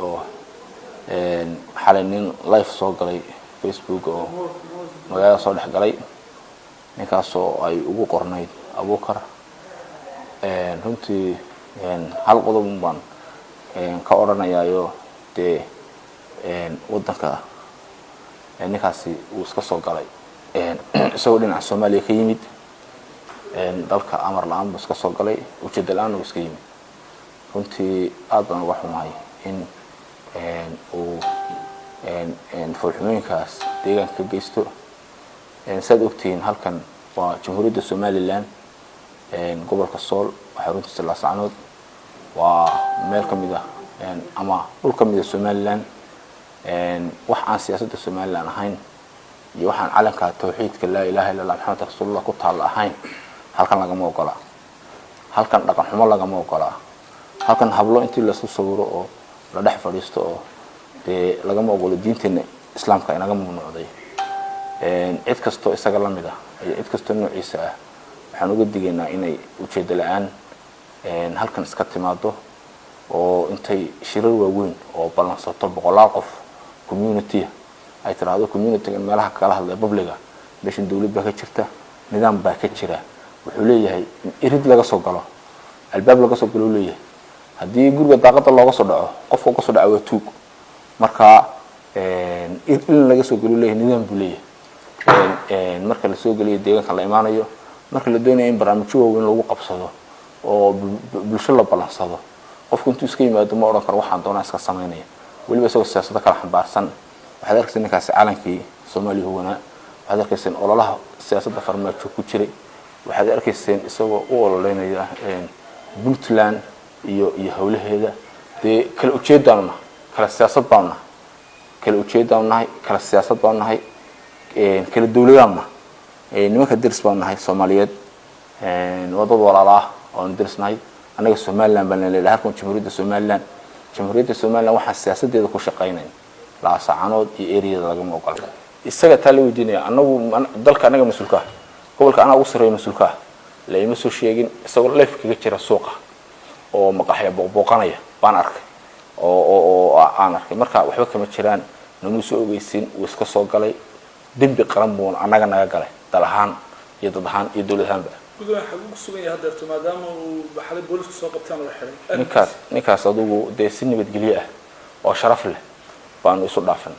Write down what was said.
oo xalay nin live soo galay Facebook oo magaalada soo dhex galay ninkaas oo ay ugu qornayd Abuukar runtii hal qodob baan ka oranayaayo de wadanka ninkaasi uu iska soo galay isagoo dhinaca Soomaaliya ka yimid dalka amar la'aan iska soo galay ujeedada la'aan iska yimid runtii aad baan uga xumahay in uu furxooyinkaas deegaanka geysto saad ogtiin halkan waa Jamhuuriyadda Somaliland gobolka Sool waxa runtii la socnood waa meel kamid ah ama dhul kamid ah Somaliland wax aan siyaasadda Somaliland ahayn iyo waxaan calanka tawxiidka la ilaaha illa Allah Muhammad rasuulullah ku taal ahayn halkan laga ma ogola halkan dhaqan xumo laga ma ogola halkan hablo intii la soo sawiro oo la dhex fadhiisto oo laga ma ogolo diinteena islaamka inaga mamnuucday cid kasto isaga la mid ah iyo cid kasto noociisa ah waxaan uga digaynaa inay ujeedada la'aan halkan iska timaado oo intay shirar waaweyn oo balansato boqolaal qof community ay tiraahdo community meelaha kala hadlay publica meesha dawladda ka jirta nidaam baa ka jira wuxuu leeyahay irid laga soo galo albaab laga soo galo leeyahay hadii guriga daaqada looga soo dhaco qofka ka soo dhaco tuug marka in laga soo galo leeyahay nidaam buu leeyahay marka la soo galiyo deegaanka la imaanayo marka la doonayo in barnaamijyo weyn lagu qabsado oo bulshada la balansado qofku intuu iska yimaado ma oran karo waxaan doonaa iska sameeynaya waliba isagoo siyaasadda kala xambaarsan waxaad arkaysaa ninkaas calankii Soomaaliya wana waxaad arkaysaa ololaha siyaasadda farmaajo ku jiray waxaad arkaysaa isagoo u ololeynaya Puntland iyo hawlaheeda kala ujeedana kala siyaasad baana kala ujeedana kala siyaasad baana kala dawladana nimanka dirs baana Soomaaliyeed wadad walaalaha oo dirsnaay anaga Somaliland baan leeyahay halkan Jamhuuriyadda Somaliland waxa siyaasadeeda ku shaqeynay la saacanood iyo area laga ma ogola isaga talo weydiinaya anagu dalka anaga mas'uulka gobolka anaga u sareeyo mas'uulka la ima soo sheegin isagoo live kaga jira suuqa oo maqaxya booqanaya baan arkay oo aan arkay marka waxba kama jiraan nanu soo ogeysin uu iska soo galay dambi qaran buu anaga naga galay dalahaan iyo dadahaan iyo dawladahanba gudoomiyaha xagu sugan yahay hadeerto maadaama uu baxalay booliska soo qabtaan la xiray ninkaas adigu si nabadgelyo ah oo sharaf leh baan isu dhaafin